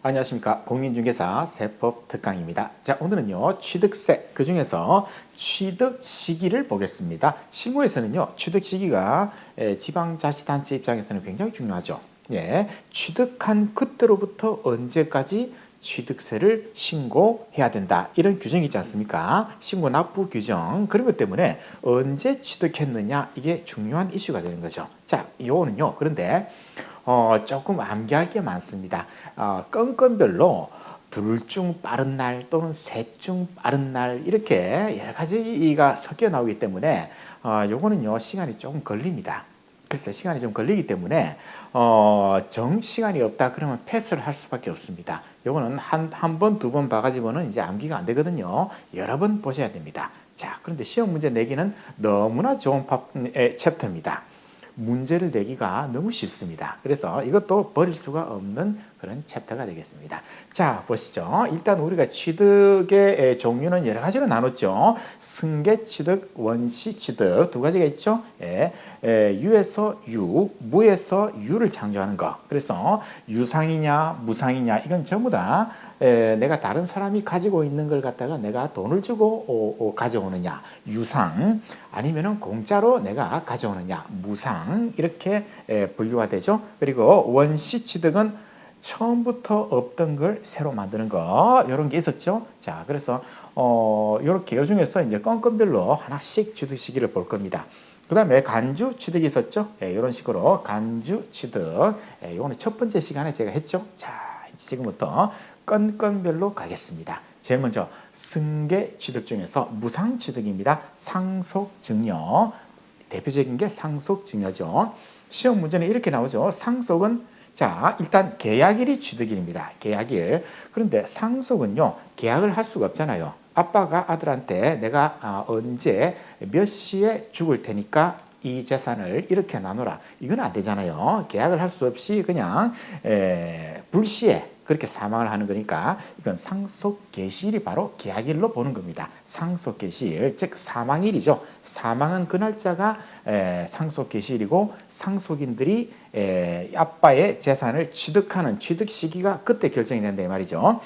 안녕하십니까. 공인중개사 세법특강입니다. 자, 오늘은요, 취득세, 그 중에서 취득 시기를 보겠습니다. 실무에서는요, 취득 시기가 지방자치단체 입장에서는 굉장히 중요하죠. 예, 취득한 그때로부터 언제까지 취득세를 신고해야 된다. 이런 규정이 있지 않습니까? 신고 납부 규정. 그런 것 때문에 언제 취득했느냐, 이게 중요한 이슈가 되는 거죠. 자, 요거는요, 그런데 조금 암기할 게 많습니다. 건건별로 둘 중 빠른 날 또는 셋 중 빠른 날 이렇게 여러 가지가 섞여 나오기 때문에 요거는요 시간이 조금 걸립니다. 그래서 시간이 좀 걸리기 때문에 정 시간이 없다 그러면 패스를 할 수밖에 없습니다. 요거는 한 번, 두 번 봐가지고는 이제 암기가 안 되거든요. 여러 번 보셔야 됩니다. 자, 그런데 시험 문제 내기는 너무나 좋은 챕터입니다. 문제를 내기가 너무 쉽습니다. 그래서 이것도 버릴 수가 없는 그런 챕터가 되겠습니다. 자, 보시죠. 일단 우리가 취득의 종류는 여러 가지로 나눴죠. 승계 취득, 원시 취득 두 가지가 있죠. 유에서 유, 무에서 유를 창조하는 거. 그래서 유상이냐, 무상이냐 이건 전부 다 내가 다른 사람이 가지고 있는 걸 갖다가 내가 돈을 주고 가져오느냐, 유상, 아니면은 공짜로 내가 가져오느냐, 무상 이렇게 분류가 되죠. 그리고 원시 취득은 처음부터 없던 걸 새로 만드는 거 이런 게 있었죠. 자, 그래서 이렇게 요 중에서 이제 건건별로 하나씩 취득 시기를 볼 겁니다. 그 다음에 간주 취득이 있었죠. 이런 식으로 간주 취득. 이거는 첫 번째 시간에 제가 했죠. 자, 지금부터 건건별로 가겠습니다. 제일 먼저 승계 취득 중에서 무상 취득입니다. 상속증여. 대표적인 게 상속증여죠. 시험 문제는 이렇게 나오죠. 상속은 자, 일단 계약일이 취득일입니다. 계약일. 그런데 상속은요, 계약을 할 수가 없잖아요. 아빠가 아들한테 내가 언제 몇 시에 죽을 테니까 이 재산을 이렇게 나눠라. 이건 안 되잖아요. 계약을 할 수 없이 그냥 불시에 그렇게 사망을 하는 거니까 이건 상속 개시일이 바로 계약일로 보는 겁니다. 상속 개시일, 즉 사망일이죠. 사망한 그 날짜가 상속 개시일이고 상속인들이 아빠의 재산을 취득하는 취득 시기가 그때 결정이 된다 이 말이죠.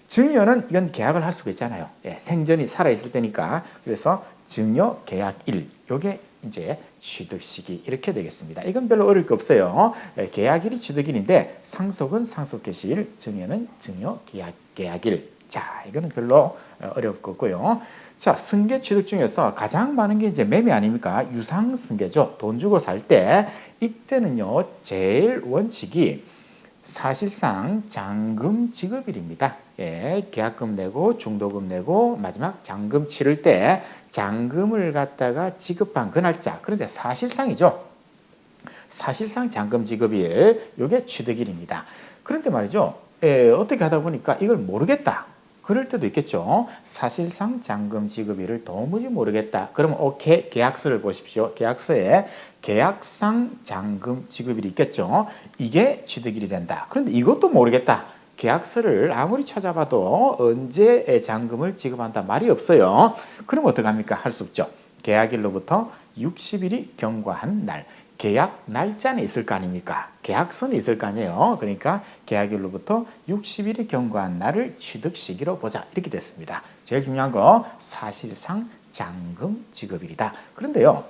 증여는 이건 계약을 할 수가 있잖아요. 생전이 살아있을 때니까. 그래서 증여 계약일, 요게 이제 취득 시기 이렇게 되겠습니다. 이건 별로 어려울 게 없어요. 계약일이 취득일인데 상속은 상속 개시일, 증여는 증여 계약일. 자, 이거는 별로 어려울 거고요. 자, 승계 취득 중에서 가장 많은 게 이제 매매 아닙니까? 유상 승계죠. 돈 주고 살 때 이때는요 제일 원칙이 사실상 잔금 지급일입니다. 계약금 내고 중도금 내고 마지막 잔금 치를 때 잔금을 갖다가 지급한 그 날짜. 그런데 사실상이죠. 사실상 잔금 지급일, 이게 취득일입니다. 그런데 말이죠. 어떻게 하다 보니까 이걸 모르겠다. 그럴 때도 있겠죠. 사실상 잔금 지급일을 도무지 모르겠다. 그러면 계약서를 보십시오. 계약서에 계약상 잔금 지급일이 있겠죠. 이게 취득일이 된다. 그런데 이것도 모르겠다. 계약서를 아무리 찾아봐도 언제 잔금을 지급한다 말이 없어요. 그럼 어떡합니까? 할 수 없죠. 계약일로부터 60일이 경과한 날. 계약 날짜는 있을 거 아닙니까? 계약서는 있을 거 아니에요. 그러니까 계약일로부터 60일이 경과한 날을 취득 시기로 보자. 이렇게 됐습니다. 제일 중요한 거 사실상 잔금 지급일이다. 그런데요.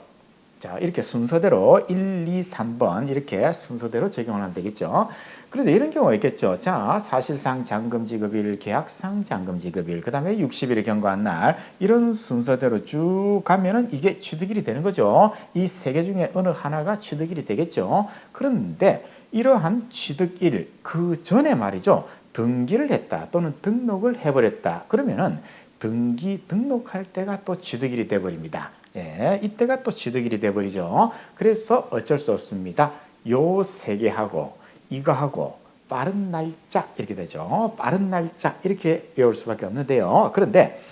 자, 이렇게 순서대로 1, 2, 3번 이렇게 순서대로 적용을 하면 되겠죠. 그런데 이런 경우가 있겠죠. 자, 사실상 잔금 지급일, 계약상 잔금 지급일, 그 다음에 60일이 경과한 날 이런 순서대로 쭉 가면은 이게 취득일이 되는 거죠. 이 세 개 중에 어느 하나가 취득일이 되겠죠. 그런데 이러한 취득일 그 전에 말이죠. 등기를 했다 또는 등록을 해버렸다. 그러면은 등록할 때가 또 취득일이 돼버립니다. 이때가 또 취득일이 돼버리죠. 그래서 어쩔 수 없습니다. 요 세 개 하고 이거 하고 빠른 날짜 이렇게 되죠. 빠른 날짜 이렇게 외울 수밖에 없는데요. 그런데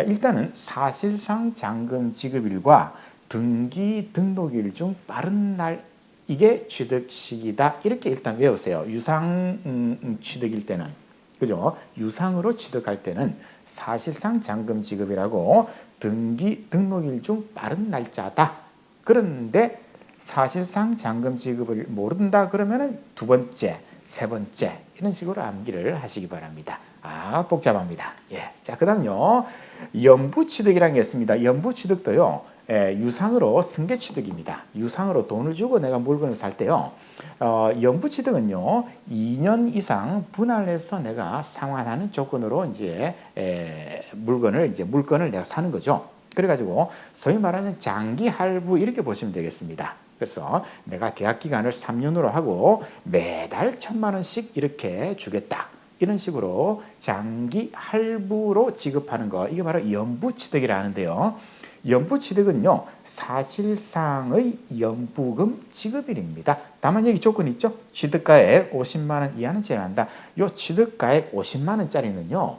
일단은 사실상 잔금 지급일과 등기 등록일 중 빠른 날 이게 취득 시기다. 이렇게 일단 외우세요. 유상 취득일 때는 그죠? 유상으로 취득할 때는 사실상 잔금 지급이라고 등기 등록일 중 빠른 날짜다. 그런데 사실상 잔금 지급을 모른다 그러면은 두 번째 세 번째 이런 식으로 암기를 하시기 바랍니다. 아, 복잡합니다. 예. 자, 그다음요. 연부취득이라는 게 있습니다. 연부취득도요. 유상으로 승계취득입니다. 유상으로 돈을 주고 내가 물건을 살 때요. 연부취득은요. 2년 이상 분할해서 내가 상환하는 조건으로 이제 물건을 내가 사는 거죠. 그래가지고 소위 말하는 장기 할부 이렇게 보시면 되겠습니다. 그래서 내가 계약 기간을 3년으로 하고 매달 1,000만 원씩 이렇게 주겠다. 이런 식으로 장기 할부로 지급하는 거, 이게 바로 연부취득이라 하는데요. 연부취득은요, 사실상의 연부금 지급일입니다. 다만 여기 조건이 있죠. 취득가액 50만 원 이하는 제외한다. 요 취득가액 50만 원짜리는요,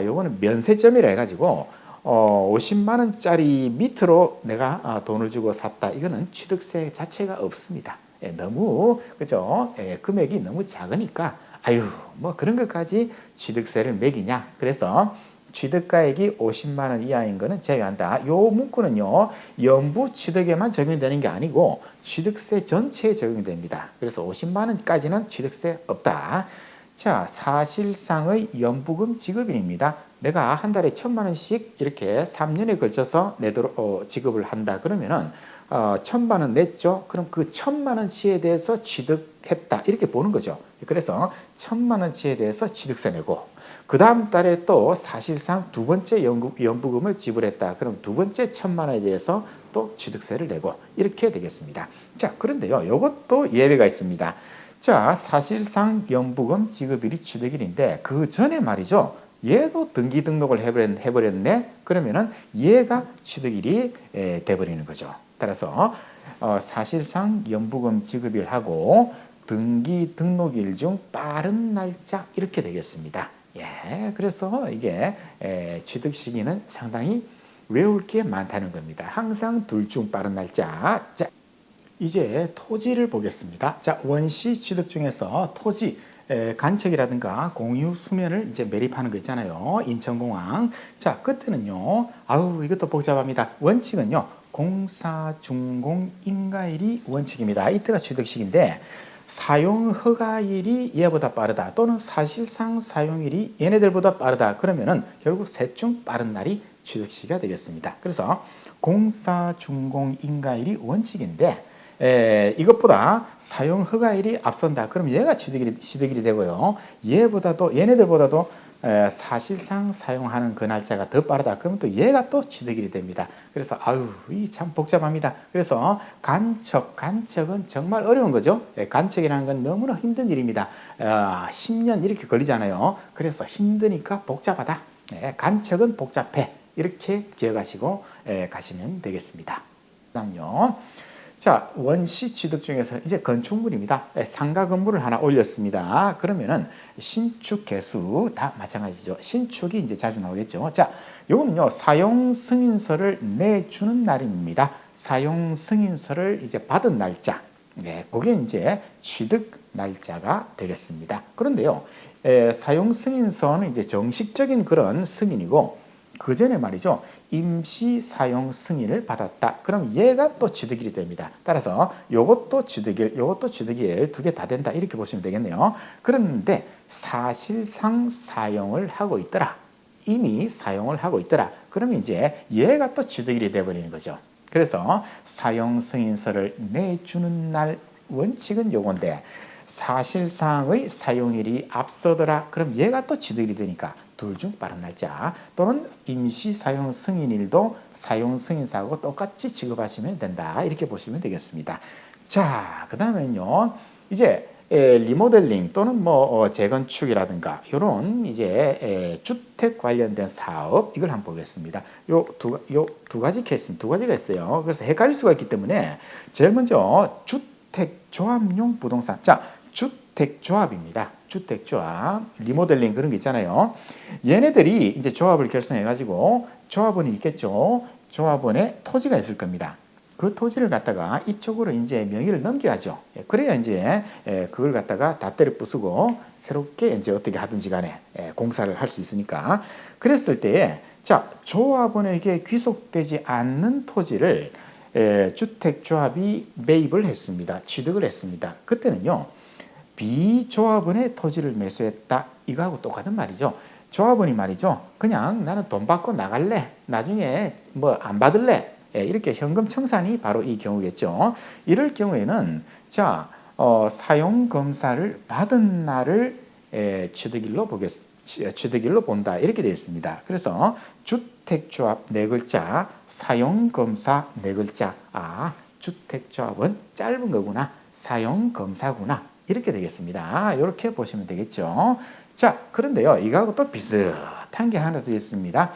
요거는 면세점이라 해가지고 50만 원짜리 밑으로 내가 돈을 주고 샀다. 이거는 취득세 자체가 없습니다. 너무 그죠? 금액이 너무 작으니까 아유 뭐 그런 것까지 취득세를 매기냐. 그래서 취득가액이 50만 원 이하인 거는 제외한다. 요 문구는요. 연부 취득에만 적용되는 게 아니고 취득세 전체에 적용이 됩니다. 그래서 50만 원까지는 취득세 없다. 자, 사실상의 연부금 지급일입니다. 내가 한 달에 1,000만 원씩 이렇게 3년에 걸쳐서 내도록 지급을 한다. 그러면은 1,000만 원 냈죠. 그럼 그 1,000만 원치에 대해서 취득했다. 이렇게 보는 거죠. 그래서 1,000만 원치에 대해서 취득세 내고 그 다음 달에 또 사실상 두 번째 연부금을 지불했다. 그럼 두 번째 1,000만 원에 대해서 또 취득세를 내고 이렇게 되겠습니다. 자, 그런데요. 이것도 예외가 있습니다. 자, 사실상 연부금 지급일이 취득일인데 그 전에 말이죠. 얘도 등기 등록을 해버렸네. 그러면은 얘가 취득일이 돼버리는 거죠. 따라서 사실상 연부금 지급일하고 등기 등록일 중 빠른 날짜 이렇게 되겠습니다. 예, 그래서 이게 취득 시기는 상당히 외울 게 많다는 겁니다. 항상 둘 중 빠른 날짜. 자, 이제 토지를 보겠습니다. 자, 원시 취득 중에서 토지 간척이라든가 공유 수면을 이제 매립하는 거 있잖아요. 인천공항. 자, 그때는요. 아우, 이것도 복잡합니다. 원칙은요. 공사준공 인가일이 원칙입니다. 이때가 취득식인데 사용 허가일이 얘보다 빠르다. 또는 사실상 사용일이 얘네들보다 빠르다. 그러면은 결국 셋 중 빠른 날이 취득시기가 되겠습니다. 그래서 공사준공 인가일이 원칙인데 이것보다 사용 허가일이 앞선다. 그럼 얘가 취득일이 되고요. 얘네들보다도 사실상 사용하는 그 날짜가 더 빠르다. 그러면 또 얘가 또 취득일이 됩니다. 그래서 아유, 이 참 복잡합니다. 그래서 간척은 정말 어려운 거죠. 간척이라는 건 너무나 힘든 일입니다. 10년 이렇게 걸리잖아요. 그래서 힘드니까 복잡하다. 간척은 복잡해. 이렇게 기억하시고 가시면 되겠습니다. 그다음요. 자, 원시 취득 중에서 이제 건축물입니다. 상가 건물을 하나 올렸습니다. 그러면은 신축 개수 다 마찬가지죠. 신축이 이제 자주 나오겠죠. 자, 요거는요, 사용 승인서를 내주는 날입니다. 사용 승인서를 이제 받은 날짜. 네, 그게 이제 취득 날짜가 되겠습니다. 그런데요, 사용 승인서는 이제 정식적인 그런 승인이고, 그 전에 말이죠. 임시 사용 승인을 받았다. 그럼 얘가 또 취득일이 됩니다. 따라서 요것도 취득일 두 개 다 된다. 이렇게 보시면 되겠네요. 그런데 사실상 사용을 하고 있더라. 이미 사용을 하고 있더라. 그러면 이제 얘가 또 취득일이 돼버리는 거죠. 그래서 사용 승인서를 내주는 날 원칙은 요건데 사실상의 사용일이 앞서더라. 그럼 얘가 또 취득일이 되니까 둘 중 빠른 날짜 또는 임시 사용 승인일도 사용 승인사하고 똑같이 지급하시면 된다. 이렇게 보시면 되겠습니다. 자, 그 다음에는요. 이제 리모델링 또는 뭐 재건축이라든가 이런 이제 주택 관련된 사업 이걸 한번 보겠습니다. 요 두 가지 케이스, 두 가지가 있어요. 그래서 헷갈릴 수가 있기 때문에 제일 먼저 주택조합용 부동산. 자, 주택조합입니다. 주택조합, 리모델링 그런 게 있잖아요. 얘네들이 이제 조합을 결성해가지고 조합원이 있겠죠. 조합원에 토지가 있을 겁니다. 그 토지를 갖다가 이쪽으로 이제 명의를 넘겨야죠. 그래야 이제 그걸 갖다가 다 때려 부수고 새롭게 이제 어떻게 하든지 간에 공사를 할 수 있으니까. 그랬을 때에 자, 조합원에게 귀속되지 않는 토지를 주택조합이 매입을 했습니다. 취득을 했습니다. 그때는요. 비조합원의 토지를 매수했다. 이거하고 똑같은 말이죠. 조합원이 말이죠. 그냥 나는 돈 받고 나갈래. 나중에 뭐 안 받을래. 이렇게 현금 청산이 바로 이 경우겠죠. 이럴 경우에는 자 사용 검사를 받은 날을 취득일로 본다. 이렇게 되어 있습니다. 그래서 주택조합 네 글자, 사용검사 네 글자. 아, 주택조합은 짧은 거구나. 사용검사구나. 이렇게 되겠습니다. 이렇게 보시면 되겠죠. 자, 그런데요. 이거하고 또 비슷한 게 하나 더 있습니다.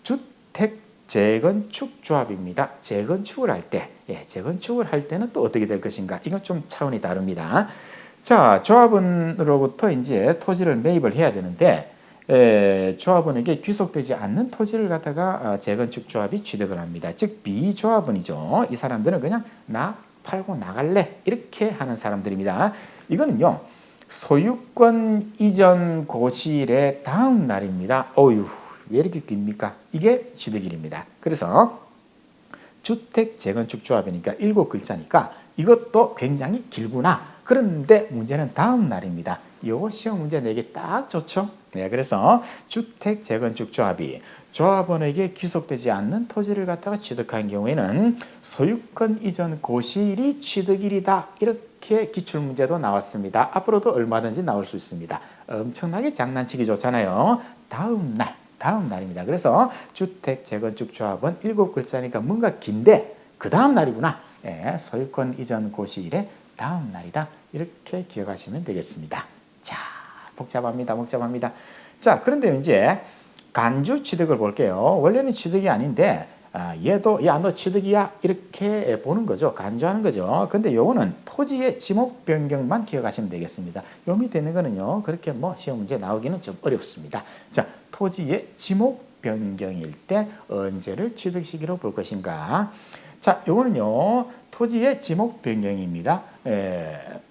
주택 재건축 조합입니다. 재건축을 할 때, 재건축을 할 때는 또 어떻게 될 것인가? 이건 좀 차원이 다릅니다. 자, 조합원으로부터 이제 토지를 매입을 해야 되는데, 조합원에게 귀속되지 않는 토지를 갖다가 재건축 조합이 취득을 합니다. 즉 비조합원이죠. 이 사람들은 그냥 나 팔고 나갈래 이렇게 하는 사람들입니다. 이거는요. 소유권 이전 고시일의 다음 날입니다. 어휴, 왜 이렇게 깁니까? 이게 취득일입니다. 그래서 주택 재건축 조합이니까 7글자니까 이것도 굉장히 길구나. 그런데 문제는 다음 날입니다. 요거 시험 문제 내기 딱 좋죠. 네, 그래서 주택 재건축 조합이 조합원에게 귀속되지 않는 토지를 갖다가 취득한 경우에는 소유권 이전 고시일이 취득일이다. 이렇게 기출문제도 나왔습니다. 앞으로도 얼마든지 나올 수 있습니다. 엄청나게 장난치기 좋잖아요. 다음 날입니다. 그래서 주택 재건축 조합은 7글자니까 뭔가 긴데 그 다음 날이구나. 소유권 이전 고시일의 다음 날이다. 이렇게 기억하시면 되겠습니다. 자, 복잡합니다. 자, 그런데 이제 간주 취득을 볼게요. 원래는 취득이 아닌데 얘도 야, 너 취득이야 이렇게 보는 거죠. 간주하는 거죠. 근데 요거는 토지의 지목 변경만 기억하시면 되겠습니다. 요 밑에 있는 거는요. 그렇게 뭐 시험 문제 나오기는 좀 어렵습니다. 자, 토지의 지목 변경일 때 언제를 취득 시기로 볼 것인가? 자, 요거는요. 토지의 지목 변경입니다.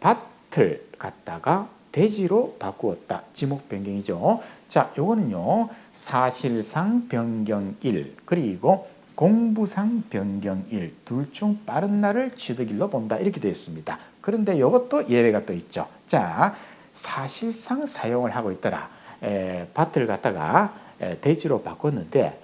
밭을 갖다가 대지로 바꾸었다. 지목 변경이죠. 자, 요거는요. 사실상 변경일 그리고 공부상 변경일 둘 중 빠른 날을 취득일로 본다. 이렇게 되어 있습니다. 그런데 이것도 예외가 또 있죠. 자, 사실상 사용을 하고 있더라. 밭을 갖다가 대지로 바꿨는데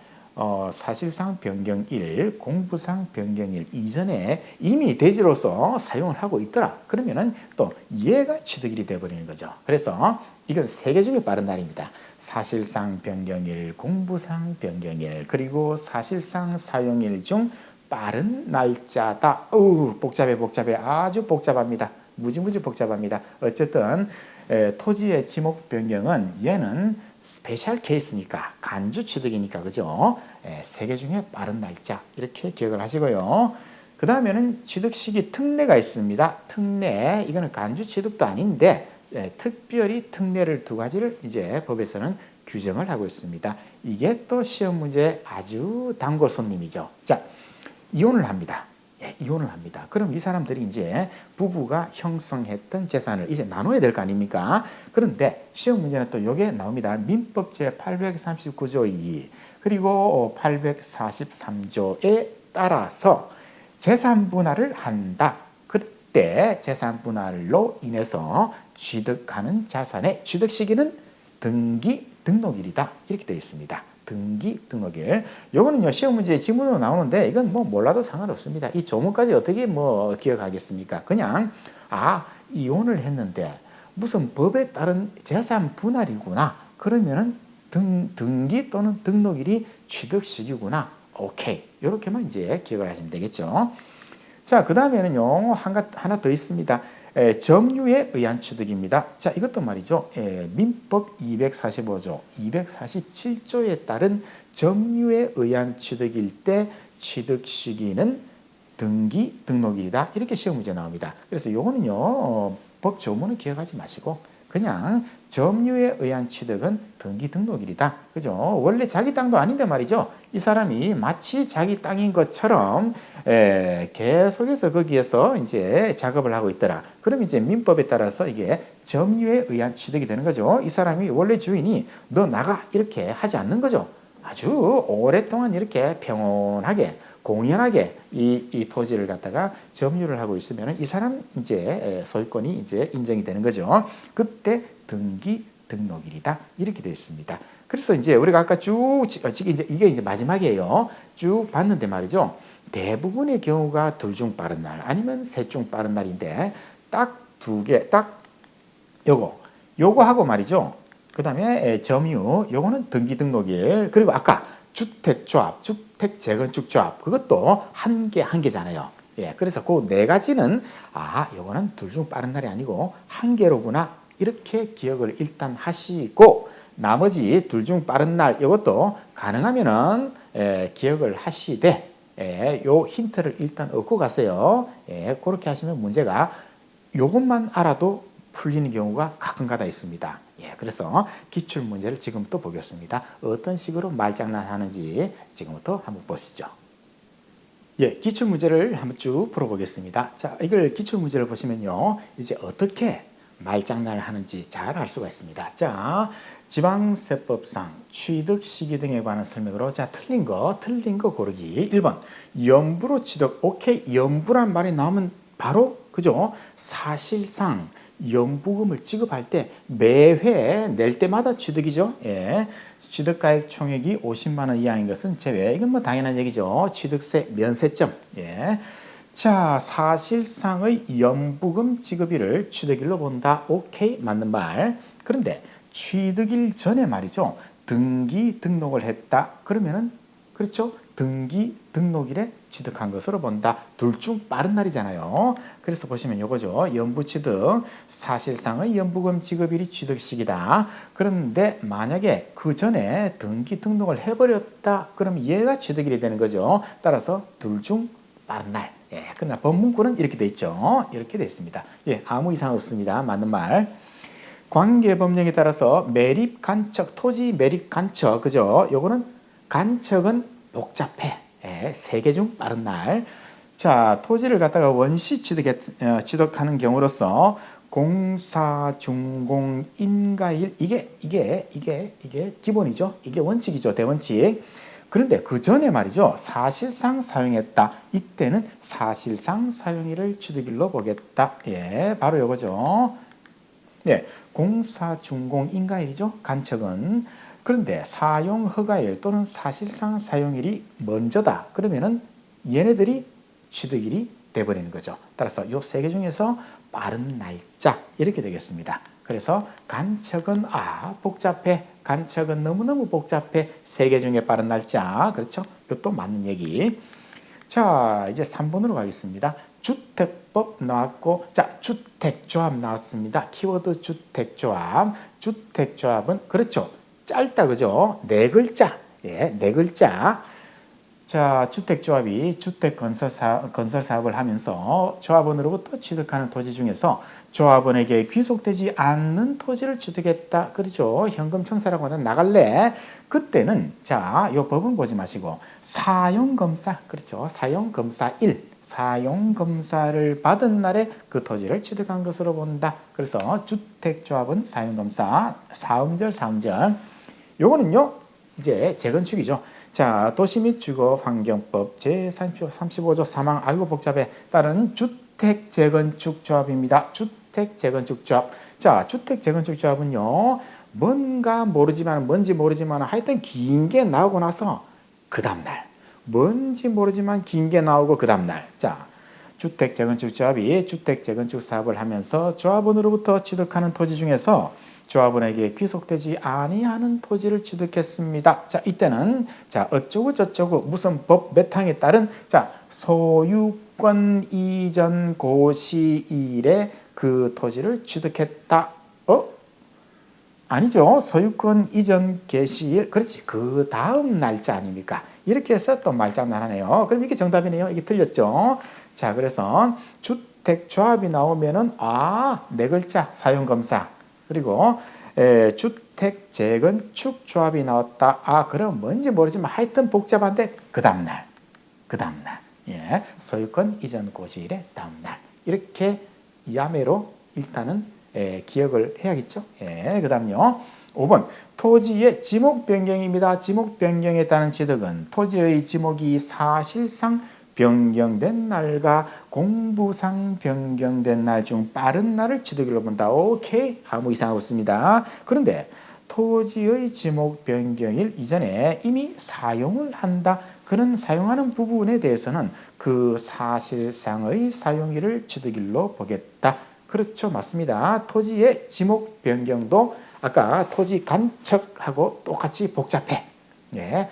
사실상 변경일, 공부상 변경일 이전에 이미 대지로서 사용을 하고 있더라. 그러면은 또 얘가 취득일이 돼버리는 거죠. 그래서 이건 세 개 중에 빠른 날입니다. 사실상 변경일, 공부상 변경일, 그리고 사실상 사용일 중 빠른 날짜다. 복잡해. 아주 복잡합니다. 무지무지 복잡합니다. 어쨌든 토지의 지목 변경은 얘는 스페셜 케이스니까 간주 취득이니까 그죠? 세 개 중에 빠른 날짜 이렇게 기억을 하시고요. 그 다음에는 취득 시기 특례가 있습니다. 특례 이거는 간주 취득도 아닌데 특별히 특례를 두 가지를 이제 법에서는 규정을 하고 있습니다. 이게 또 시험 문제 아주 단골 손님이죠. 자, 이혼을 합니다. 이혼을 합니다. 그럼 이 사람들이 이제 부부가 형성했던 재산을 이제 나눠야 될 거 아닙니까? 그런데 시험 문제는 또 이게 나옵니다. 민법 제 839조 2 그리고 843조에 따라서 재산 분할을 한다. 그때 재산 분할로 인해서 취득하는 자산의 취득 시기는 등기 등록일이다. 이렇게 되어 있습니다. 등기 등록일. 요거는요 시험 문제 지문으로 나오는데 이건 뭐 몰라도 상관없습니다. 이 조문까지 어떻게 뭐 기억하겠습니까? 그냥 이혼을 했는데 무슨 법에 따른 재산 분할이구나. 그러면은 등기 또는 등록일이 취득 시기구나. 오케이. 이렇게만 이제 기억을 하시면 되겠죠. 자, 그 다음에는요 하나 더 있습니다. 점유에 의한 취득입니다. 자, 이것도 말이죠. 민법 245조, 247조에 따른 점유에 의한 취득일 때 취득 시기는 등기 등록일이다. 이렇게 시험 문제 나옵니다. 그래서 요거는요 법 조문은 기억하지 마시고 그냥 점유에 의한 취득은 등기 등록일이다. 그죠? 원래 자기 땅도 아닌데 말이죠. 이 사람이 마치 자기 땅인 것처럼 계속해서 거기에서 이제 작업을 하고 있더라. 그럼 이제 민법에 따라서 이게 점유에 의한 취득이 되는 거죠. 이 사람이 원래 주인이 너 나가 이렇게 하지 않는 거죠. 아주 오랫동안 이렇게 평온하게 공연하게 이 토지를 갖다가 점유를 하고 있으면 이 사람 이제 소유권이 이제 인정이 되는 거죠. 그때 등기 등록일이다 이렇게 되어 있습니다. 그래서 이제 우리가 아까 쭉 이게 이제 마지막이에요. 쭉 봤는데 말이죠. 대부분의 경우가 둘 중 빠른 날 아니면 셋 중 빠른 날인데 딱 두 개, 딱 요거 하고 말이죠. 그 다음에 점유, 요거는 등기 등록일, 그리고 아까 주택조합, 주택재건축조합, 그것도 한 개잖아요. 예, 그래서 그 네 가지는 요거는 둘 중 빠른 날이 아니고 한 개로구나 이렇게 기억을 일단 하시고 나머지 둘 중 빠른 날 이것도 가능하면은 기억을 하시되 요 힌트를 일단 얻고 가세요. 그렇게 하시면 문제가 요것만 알아도 풀리는 경우가 가끔가다 있습니다. 그래서 기출 문제를 지금부터 보겠습니다. 어떤 식으로 말장난하는지 지금부터 한번 보시죠. 기출 문제를 한번 쭉 풀어보겠습니다. 자, 이걸 기출 문제를 보시면요, 이제 어떻게 말장난을 하는지 잘 알 수가 있습니다. 자, 지방세법상 취득 시기 등에 관한 설명으로 자 틀린 거 고르기. 1번 연부로 취득. 오케이, 연부란 말이 나오면 바로 그죠? 사실상 연부금을 지급할 때 매회 낼 때마다 취득이죠. 취득가액 총액이 50만 원 이하인 것은 제외. 이건 뭐 당연한 얘기죠. 취득세 면세점. 자, 사실상의 연부금 지급일을 취득일로 본다. 오케이, 맞는 말. 그런데 취득일 전에 말이죠. 등기 등록을 했다. 그러면은 그렇죠. 등기 등록일에 취득한 것으로 본다. 둘 중 빠른 날이잖아요. 그래서 보시면 요거죠. 연부취득, 사실상의 연부금 지급일이 취득식이다. 그런데 만약에 그 전에 등기 등록을 해버렸다. 그럼 얘가 취득일이 되는 거죠. 따라서 둘 중 빠른 날. 그러나 법문구는 이렇게 돼 있죠. 이렇게 돼 있습니다. 아무 이상 없습니다. 맞는 말. 관계법령에 따라서 매립 간척, 토지 매립 간척, 그죠? 요거는 간척은 복잡해. 세 개 중 빠른 날. 자, 토지를 갖다가 원시 취득하는 경우로서 공사, 준공, 인가일 이게 기본이죠. 이게 원칙이죠. 대원칙. 그런데 그 전에 말이죠. 사실상 사용했다. 이때는 사실상 사용일을 취득일로 보겠다. 바로 요거죠. 공사, 준공, 인가일이죠. 간척은. 그런데 사용 허가일 또는 사실상 사용일이 먼저다. 그러면은 얘네들이 취득일이 돼버리는 거죠. 따라서 요 세 개 중에서 빠른 날짜 이렇게 되겠습니다. 그래서 간척은 복잡해. 간척은 너무너무 복잡해. 세 개 중에 빠른 날짜. 그렇죠? 이것도 맞는 얘기. 자, 이제 3번으로 가겠습니다. 주택법 나왔고, 자, 주택조합 나왔습니다. 키워드 주택조합. 주택조합은 그렇죠. 짧다, 그죠? 네 글자. 네 글자. 자, 주택조합이 주택건설사업을 하면서 조합원으로부터 취득하는 토지 중에서 조합원에게 귀속되지 않는 토지를 취득했다. 그렇죠? 현금 청사라고 하는 나갈래. 그때는 자, 요 법은 보지 마시고 사용검사, 그렇죠? 사용검사1. 사용검사를 받은 날에 그 토지를 취득한 것으로 본다. 그래서 주택조합은 사용검사, 사음절. 요거는요, 이제 재건축이죠. 자, 도시 및 주거환경법 제35조 3항 아이고 복잡해 따른 주택재건축조합입니다. 주택재건축조합. 자, 주택재건축조합은요, 뭔지 모르지만 하여튼 긴 게 나오고 나서 그 다음날 뭔지 모르지만 긴 게 나오고 그 다음날. 자, 주택재건축조합이 주택재건축사업을 하면서 조합원으로부터 취득하는 토지 중에서 조합원에게 귀속되지 아니하는 토지를 취득했습니다. 자, 이때는 자, 어쩌고 저쩌고 무슨 법 몇 항에 따른 자, 소유권 이전 고시일에 그 토지를 취득했다. 아니죠. 소유권 이전 개시일. 그렇지. 그 다음 날짜 아닙니까? 이렇게 해서 또 말장난하네요. 그럼 이게 정답이네요. 이게 틀렸죠. 자, 그래서 주택조합이 나오면은 네 글자 사용검사. 그리고 주택재건축조합이 나왔다. 그럼 뭔지 모르지만 하여튼 복잡한데 그 다음날. 소유권 이전 고시일의 다음날. 이렇게 야매로 일단은 기억을 해야겠죠. 그 다음요. 5번 토지의 지목 변경입니다. 지목 변경에 따른 취득은 토지의 지목이 사실상 변경된 날과 공부상 변경된 날 중 빠른 날을 취득일로 본다. 오케이, 아무 이상 없습니다. 그런데 토지의 지목 변경일 이전에 이미 사용을 한다. 그런 사용하는 부분에 대해서는 그 사실상의 사용일을 취득일로 보겠다. 그렇죠, 맞습니다. 토지의 지목 변경도 아까 토지 간척하고 똑같이 복잡해. 예,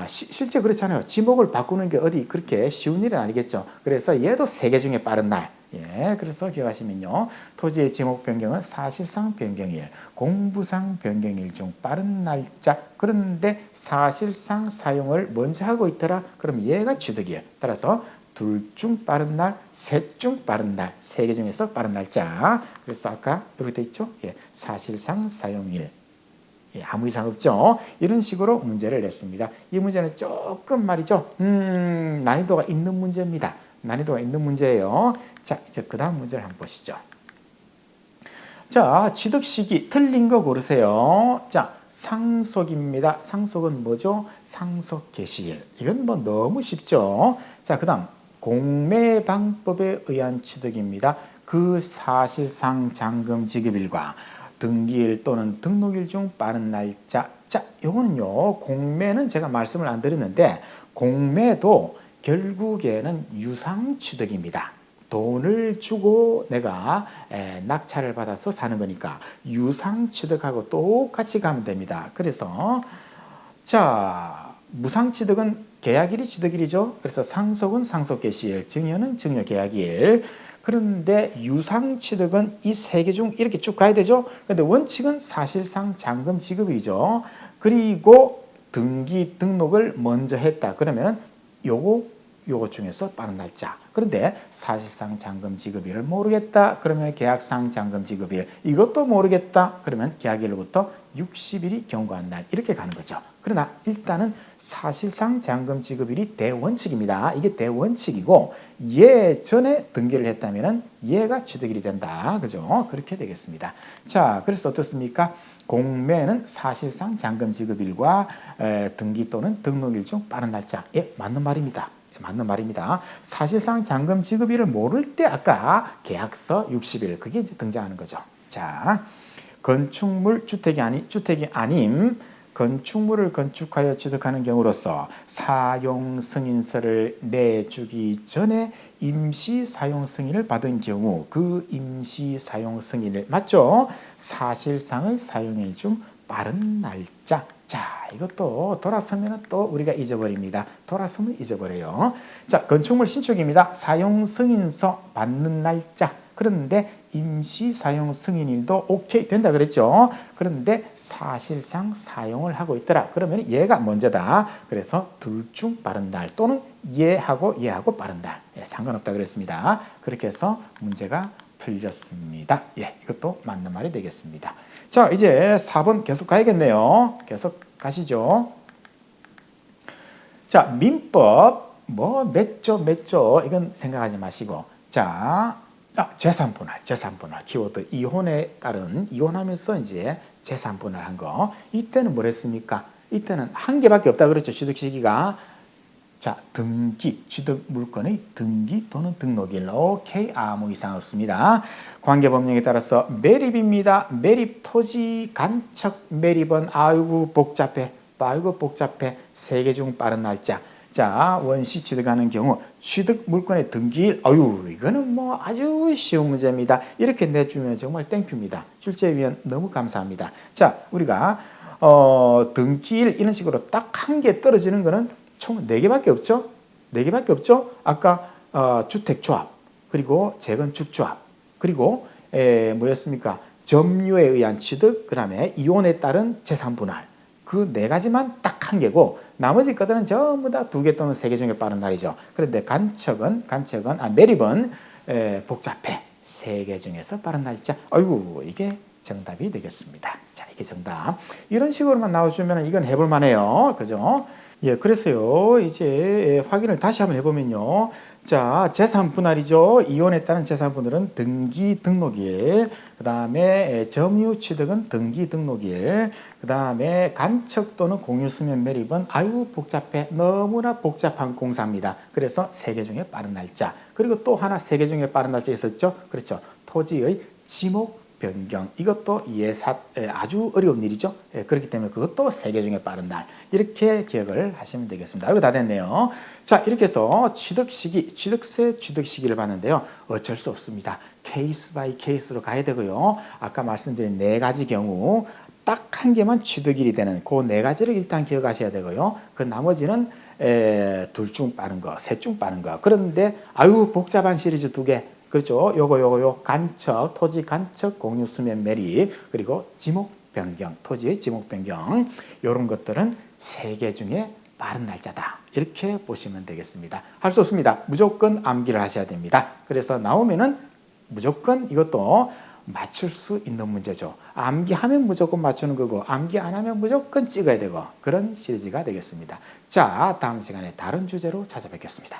실제 그렇잖아요. 지목을 바꾸는 게 어디 그렇게 쉬운 일은 아니겠죠. 그래서 얘도 세 개 중에 빠른 날. 예, 그래서 기억하시면요. 토지의 지목 변경은 사실상 변경일, 공부상 변경일 중 빠른 날짜. 그런데 사실상 사용을 먼저 하고 있더라. 그럼 얘가 취득일. 따라서 둘 중 빠른 날, 셋 중 빠른 날, 세 개 중에서 빠른 날짜. 그래서 아까 이렇게 돼 있죠. 예, 사실상 사용일. 예, 아무 이상 없죠. 이런 식으로 문제를 냈습니다. 이 문제는 조금 말이죠. 난이도가 있는 문제입니다. 난이도가 있는 문제예요. 자, 이제 그 다음 문제를 한번 보시죠. 자, 취득 시기 틀린 거 고르세요. 자, 상속입니다. 상속은 뭐죠? 상속 개시일. 이건 뭐 너무 쉽죠. 자, 그 다음 공매 방법에 의한 취득입니다. 그 사실상 잔금 지급일과 등기일 또는 등록일 중 빠른 날짜. 자, 요거는요. 공매는 제가 말씀을 안 드렸는데 공매도 결국에는 유상취득입니다. 돈을 주고 내가 낙찰을 받아서 사는 거니까 유상취득하고 똑같이 가면 됩니다. 그래서 자, 무상취득은 계약일이 취득일이죠. 그래서 상속은 상속개시일, 증여는 증여계약일. 그런데 유상취득은 이 세 개 중 이렇게 쭉 가야 되죠. 그런데 원칙은 사실상 잔금 지급이죠. 그리고 등기 등록을 먼저 했다. 그러면 요거 중에서 빠른 날짜. 그런데 사실상 잔금 지급일을 모르겠다. 그러면 계약상 잔금 지급일. 이것도 모르겠다. 그러면 계약일로부터 60일이 경과한 날. 이렇게 가는 거죠. 그러나 일단은 사실상 잔금 지급일이 대원칙입니다. 이게 대원칙이고 예전에 등기를 했다면 얘가 취득일이 된다. 그죠? 그렇게 되겠습니다. 자, 그래서 어떻습니까? 공매는 사실상 잔금 지급일과 등기 또는 등록일 중 빠른 날짜. 예, 맞는 말입니다. 맞는 말입니다. 사실상 잔금 지급일을 모를 때 아까 계약서 60일 그게 이제 등장하는 거죠. 자, 건축물 주택이 아님 건축물을 건축하여 취득하는 경우로서 사용 승인서를 내주기 전에 임시 사용 승인을 받은 경우 그 임시 사용 승인을 맞죠? 사실상의 사용일 중 빠른 날짜. 자, 이것도 돌아서면 또 우리가 잊어버립니다. 돌아서면 잊어버려요. 자, 건축물 신축입니다. 사용 승인서 받는 날짜. 그런데 임시 사용 승인일도 오케이 된다 그랬죠. 그런데 사실상 사용을 하고 있더라. 그러면 얘가 먼저다. 그래서 둘 중 빠른 날 또는 얘하고 빠른 날. 예, 상관없다 그랬습니다. 그렇게 해서 문제가 풀렸습니다. 예, 이것도 맞는 말이 되겠습니다. 자, 이제 4번 계속 가야겠네요. 계속 가시죠. 자, 민법 몇 조 이건 생각하지 마시고 자, 재산분할 키워드 이혼하면서 이제 재산분할한 거. 이때는 뭘 했습니까? 이때는 한 개밖에 없다 그랬죠. 취득 시기가. 자, 등기, 취득 물건의 등기 또는 등록일. 오케이, 아무 이상 없습니다. 관계법령에 따라서 매립입니다. 매립 토지 간척 매립은 아이고 복잡해. 세 개 중 빠른 날짜. 자, 원시 취득하는 경우 취득 물건의 등기일. 이거는 뭐 아주 쉬운 문제입니다. 이렇게 내주면 정말 땡큐입니다. 출제위원 너무 감사합니다. 자, 우리가 등기일 이런 식으로 딱 한 개 떨어지는 거는 총 4개밖에 없죠. 4개밖에 없죠. 아까 주택조합, 그리고 재건축조합, 그리고 뭐였습니까? 점유에 의한 취득, 그 다음에 이혼에 따른 재산분할. 그 4가지만 딱 한 개고 나머지 것들은 전부 다 2개 또는 3개 중에 빠른 날이죠. 그런데 매립은 복잡해. 3개 중에서 빠른 날짜. 이게 정답이 되겠습니다. 자, 이게 정답. 이런 식으로만 나와주면 이건 해볼 만해요. 그죠? 예, 그래서요, 이제 확인을 다시 한번 해보면요. 자, 재산 분할이죠. 이혼에 따른 재산 분할은 등기 등록일, 그 다음에 점유 취득은 등기 등록일, 그 다음에 간척 또는 공유 수면 매립은 아유 복잡해, 너무나 복잡한 공사입니다. 그래서 세 개 중에 빠른 날짜. 그리고 또 하나 세 개 중에 빠른 날짜 있었죠. 그렇죠. 토지의 지목 변경, 이것도 아주 어려운 일이죠. 그렇기 때문에 그것도 세 개 중에 빠른 날, 이렇게 기억을 하시면 되겠습니다. 이거 다 됐네요. 자, 이렇게 해서 취득세 취득 시기를 봤는데요. 어쩔 수 없습니다. 케이스 바이 케이스로 가야 되고요. 아까 말씀드린 네 가지 경우 딱 한 개만 취득일이 되는 그 네 가지를 일단 기억하셔야 되고요. 그 나머지는 둘 중 빠른 거, 셋 중 빠른 거. 그런데 아유 복잡한 시리즈 두 개. 그렇죠. 요거 간척, 토지 간척, 공유 수면 매립, 그리고 지목 변경, 토지의 지목 변경, 요런 것들은 세 개 중에 빠른 날짜다. 이렇게 보시면 되겠습니다. 할 수 없습니다. 무조건 암기를 하셔야 됩니다. 그래서 나오면은 무조건 이것도 맞출 수 있는 문제죠. 암기하면 무조건 맞추는 거고, 암기 안 하면 무조건 찍어야 되고, 그런 시리즈가 되겠습니다. 자, 다음 시간에 다른 주제로 찾아뵙겠습니다.